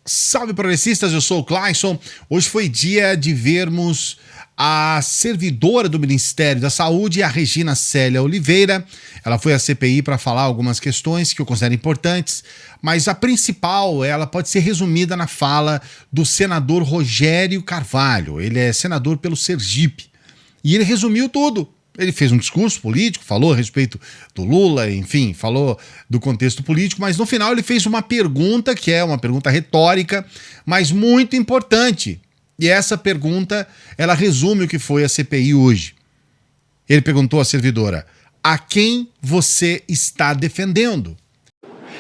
Salve progressistas, eu sou o Clayson. Hoje foi dia de vermos a servidora do Ministério da Saúde, a Regina Célia Oliveira. Ela foi à CPI para falar algumas questões que eu considero importantes, mas a principal, ela pode ser resumida na fala do senador Rogério Carvalho. Ele é senador pelo Sergipe e ele resumiu tudo. Ele fez um discurso político, falou a respeito do Lula, enfim, falou do contexto político, mas no final ele fez uma pergunta que é uma pergunta retórica, mas muito importante. E essa pergunta, ela resume o que foi a CPI hoje. Ele perguntou à servidora: a quem você está defendendo?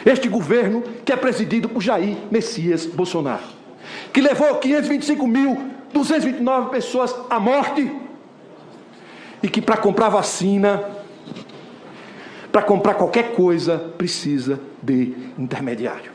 Este governo que é presidido por Jair Messias Bolsonaro, que levou 525.229 pessoas à morte, e que para comprar vacina, para comprar qualquer coisa, precisa de intermediário.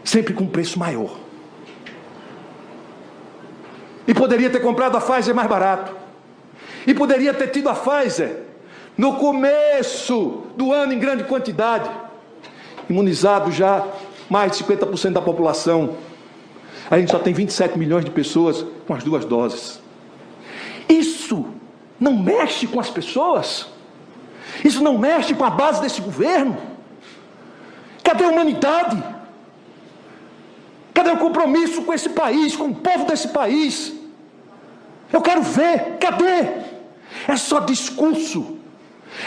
Sempre com preço maior. E poderia ter comprado a Pfizer mais barato. E poderia ter tido a Pfizer no começo do ano em grande quantidade. Imunizado já mais de 50% da população. A gente só tem 27 milhões de pessoas com as 2 doses. Isso não mexe com as pessoas? Isso não mexe com a base desse governo? Cadê a humanidade? Cadê o compromisso com esse país, com o povo desse país? Eu quero ver, cadê? É só discurso,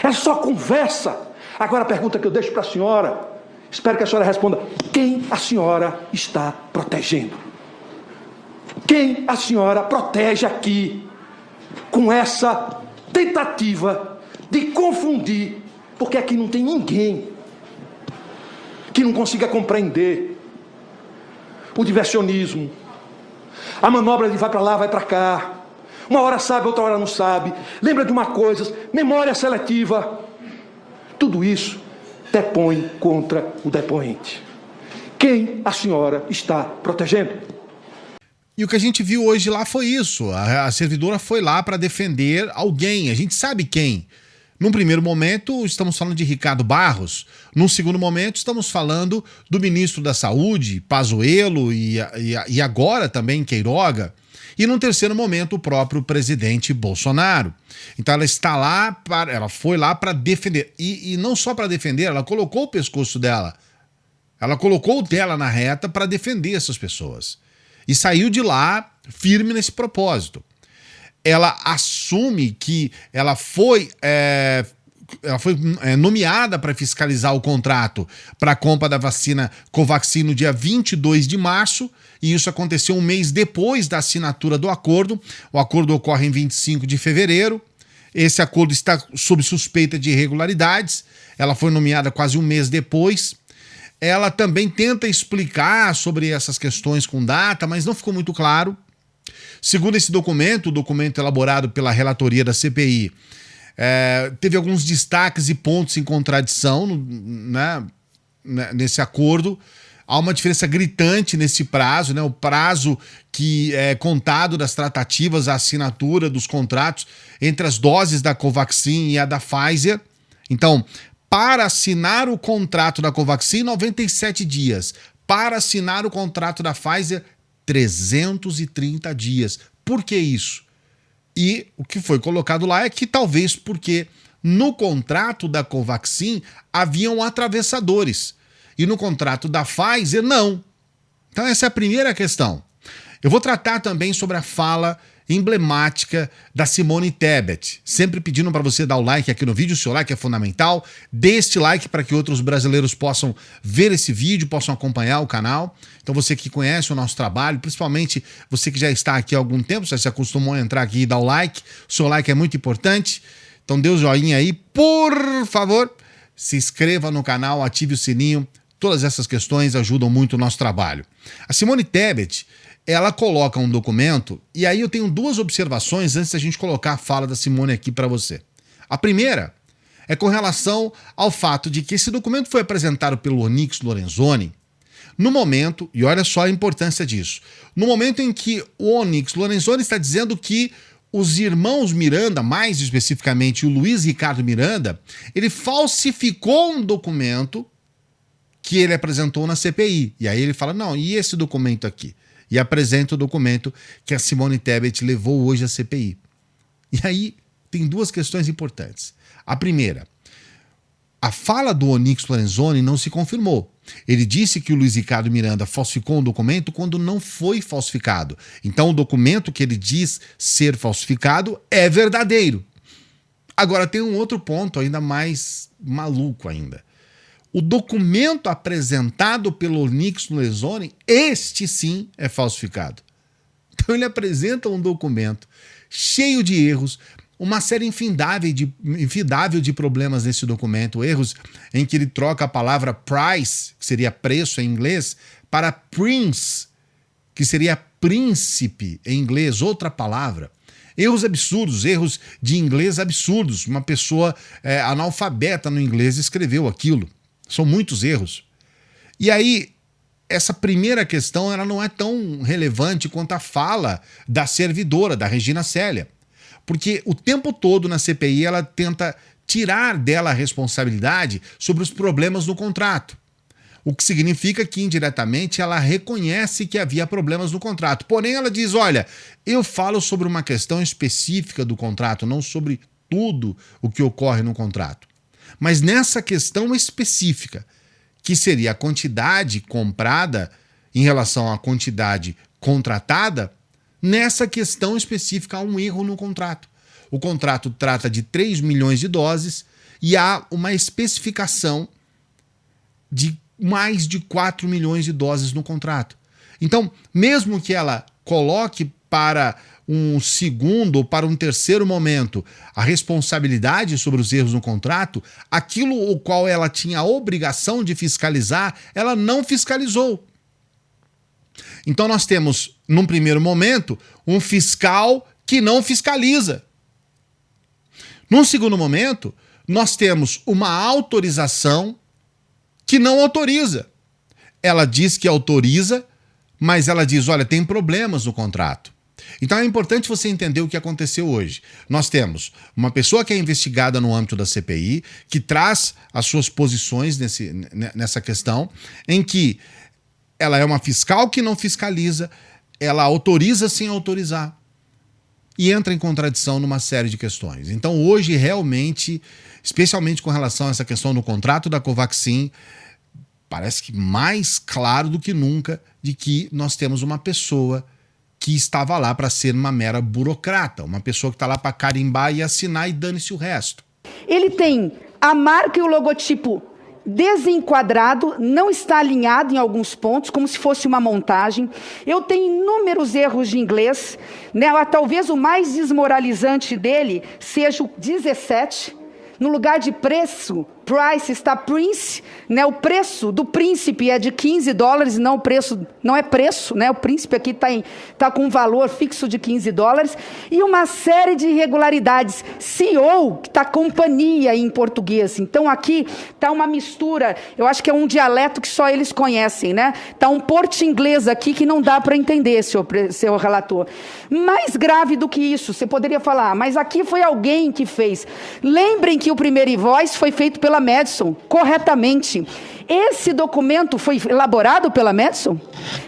é só conversa. Agora a pergunta que eu deixo para a senhora, espero que a senhora responda: quem a senhora está protegendo? Quem a senhora protege aqui com essa tentativa de confundir? Porque aqui não tem ninguém que não consiga compreender o diversionismo, a manobra de vai para lá, vai para cá, uma hora sabe, outra hora não sabe, lembra de uma coisa, memória seletiva. Tudo isso depõe contra o depoente. Quem a senhora está protegendo? E o que a gente viu hoje lá foi isso. A servidora foi lá para defender alguém. A gente sabe quem. Num primeiro momento, estamos falando de Ricardo Barros. Num segundo momento, estamos falando do ministro da Saúde, Pazuello, e agora também Queiroga. E num terceiro momento, o próprio presidente Bolsonaro. Então ela está lá, ela foi lá para defender. E não só para defender, ela colocou o pescoço dela. Ela colocou o dela na reta para defender essas pessoas. E saiu de lá firme nesse propósito. Ela assume que ela foi nomeada para fiscalizar o contrato para a compra da vacina Covaxin no dia 22 de março, e isso aconteceu um mês depois da assinatura do acordo. O acordo ocorre em 25 de fevereiro. Esse acordo está sob suspeita de irregularidades. Ela foi nomeada quase um mês depois. Ela também tenta explicar sobre essas questões com data, mas não ficou muito claro. Segundo esse documento, o documento elaborado pela relatoria da CPI, teve alguns destaques e pontos em contradição, né, nesse acordo. Há uma diferença gritante nesse prazo, né, o prazo que é contado das tratativas, a assinatura dos contratos entre as doses da Covaxin e a da Pfizer. Então, para assinar o contrato da Covaxin, 97 dias. Para assinar o contrato da Pfizer, 330 dias. Por que isso? E o que foi colocado lá é que talvez porque no contrato da Covaxin haviam atravessadores e no contrato da Pfizer não. Então essa é a primeira questão. Eu vou tratar também sobre a fala emblemática da Simone Tebet, sempre pedindo para você dar o like aqui no vídeo. O seu like é fundamental. Dê este like para que outros brasileiros possam ver esse vídeo, possam acompanhar o canal. Então você que conhece o nosso trabalho, principalmente você que já está aqui há algum tempo, já se acostumou a entrar aqui e dar o like, o seu like é muito importante. Então dê o joinha aí, por favor, se inscreva no canal, ative o sininho. Todas essas questões ajudam muito o nosso trabalho. A Simone Tebet, ela coloca um documento, e aí eu tenho 2 observações antes da gente colocar a fala da Simone aqui para você. A primeira é com relação ao fato de que esse documento foi apresentado pelo Onyx Lorenzoni no momento, e olha só a importância disso, no momento em que o Onyx Lorenzoni está dizendo que os irmãos Miranda, mais especificamente o Luiz Ricardo Miranda, ele falsificou um documento que ele apresentou na CPI. E aí ele fala, não, e esse documento aqui? E apresenta o documento que a Simone Tebet levou hoje à CPI. E aí tem duas questões importantes. A primeira, a fala do Onyx Lorenzoni não se confirmou. Ele disse que o Luiz Ricardo Miranda falsificou um documento quando não foi falsificado. Então o documento que ele diz ser falsificado é verdadeiro. Agora tem um outro ponto ainda mais maluco ainda. O documento apresentado pelo Onyx Lorenzoni, este sim é falsificado. Então ele apresenta um documento cheio de erros, uma série infindável de problemas nesse documento, erros em que ele troca a palavra price, que seria preço em inglês, para prince, que seria príncipe em inglês, outra palavra. Erros absurdos, erros de inglês absurdos. Uma pessoa analfabeta no inglês escreveu aquilo. São muitos erros. E aí, essa primeira questão ela não é tão relevante quanto a fala da servidora, da Regina Célia. Porque o tempo todo na CPI ela tenta tirar dela a responsabilidade sobre os problemas no contrato. O que significa que, indiretamente, ela reconhece que havia problemas no contrato. Porém, ela diz, olha, eu falo sobre uma questão específica do contrato, não sobre tudo o que ocorre no contrato. Mas nessa questão específica, que seria a quantidade comprada em relação à quantidade contratada, nessa questão específica há um erro no contrato. O contrato trata de 3 milhões de doses e há uma especificação de mais de 4 milhões de doses no contrato. Então, mesmo que ela coloque para um segundo ou para um terceiro momento a responsabilidade sobre os erros no contrato, aquilo o qual ela tinha a obrigação de fiscalizar, ela não fiscalizou. Então nós temos, num primeiro momento, um fiscal que não fiscaliza. Num segundo momento, nós temos uma autorização que não autoriza. Ela diz que autoriza, mas ela diz, olha, tem problemas no contrato. Então é importante você entender o que aconteceu hoje. Nós temos uma pessoa que é investigada no âmbito da CPI, que traz as suas posições nessa questão, em que ela é uma fiscal que não fiscaliza, ela autoriza sem autorizar e entra em contradição numa série de questões. Então hoje realmente, especialmente com relação a essa questão do contrato da Covaxin, parece que mais claro do que nunca de que nós temos uma pessoa que estava lá para ser uma mera burocrata, uma pessoa que está lá para carimbar e assinar e dane-se o resto. Ele tem a marca e o logotipo desenquadrado, não está alinhado em alguns pontos, como se fosse uma montagem. Eu tenho inúmeros erros de inglês, né? Talvez o mais desmoralizante dele seja o 17, no lugar de preço, price está prince, né? O preço do príncipe é de $15, não o preço, não é preço, né? O príncipe aqui tá com um valor fixo de $15 e uma série de irregularidades. CEO, que tá companhia em português. Então aqui tá uma mistura, eu acho que é um dialeto que só eles conhecem, né? Tá um porto-inglês aqui que não dá para entender, seu relator. Mais grave do que isso, você poderia falar, mas aqui foi alguém que fez. Lembrem que o primeiro invoice foi feito pela Madison, corretamente. Esse documento foi elaborado pela Madison,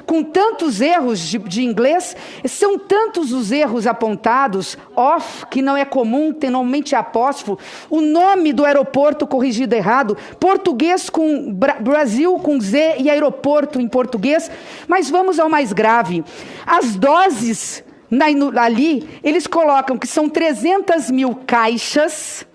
com tantos erros de inglês, são tantos os erros apontados, off, que não é comum, tem normalmente apóstrofo, o nome do aeroporto corrigido errado, português com Brasil com Z e aeroporto em português, mas vamos ao mais grave. As doses ali, eles colocam que são 300 mil caixas,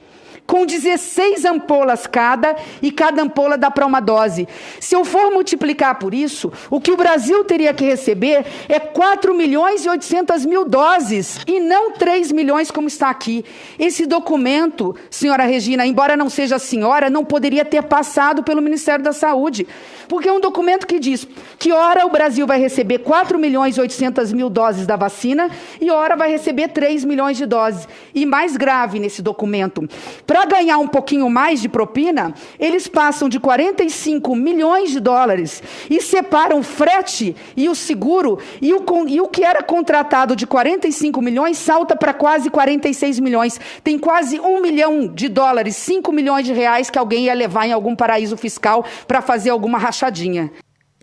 com 16 ampolas cada, e cada ampola dá para uma dose. Se eu for multiplicar por isso, o que o Brasil teria que receber é 4 milhões e 800 mil doses, e não 3 milhões como está aqui. Esse documento, senhora Regina, embora não seja a senhora, não poderia ter passado pelo Ministério da Saúde, porque é um documento que diz que ora o Brasil vai receber 4 milhões e 800 mil doses da vacina, e ora vai receber 3 milhões de doses. E mais grave nesse documento, para para ganhar um pouquinho mais de propina, eles passam de 45 milhões de dólares e separam o frete e o seguro, e o que era contratado de 45 milhões salta para quase 46 milhões. Tem quase 1 milhão de dólares, 5 milhões de reais que alguém ia levar em algum paraíso fiscal para fazer alguma rachadinha.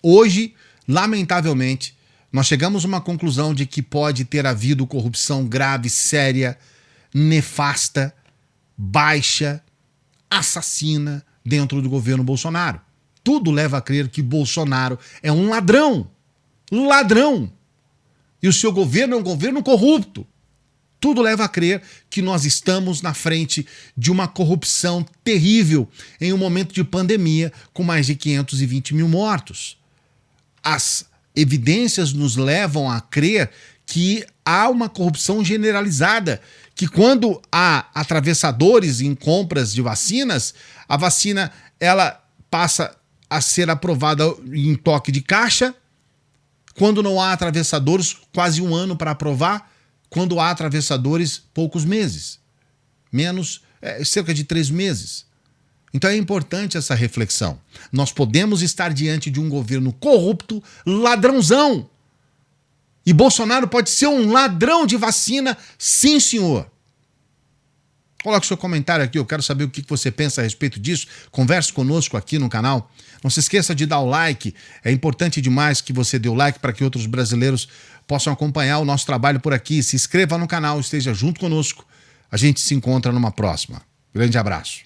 Hoje, lamentavelmente, nós chegamos a uma conclusão de que pode ter havido corrupção grave, séria, nefasta, baixa, assassina dentro do governo Bolsonaro. Tudo leva a crer que Bolsonaro é um ladrão. Ladrão! E o seu governo é um governo corrupto. Tudo leva a crer que nós estamos na frente de uma corrupção terrível em um momento de pandemia com mais de 520 mil mortos. As evidências nos levam a crer que há uma corrupção generalizada, que quando há atravessadores em compras de vacinas, a vacina ela passa a ser aprovada em toque de caixa. Quando não há atravessadores, quase 1 ano para aprovar. Quando há atravessadores, poucos meses. Cerca de 3 meses. Então é importante essa reflexão. Nós podemos estar diante de um governo corrupto, ladrãozão. E Bolsonaro pode ser um ladrão de vacina, sim, senhor. Coloque seu comentário aqui, eu quero saber o que você pensa a respeito disso. Converse conosco aqui no canal. Não se esqueça de dar o like. É importante demais que você dê o like para que outros brasileiros possam acompanhar o nosso trabalho por aqui. Se inscreva no canal, esteja junto conosco. A gente se encontra numa próxima. Grande abraço.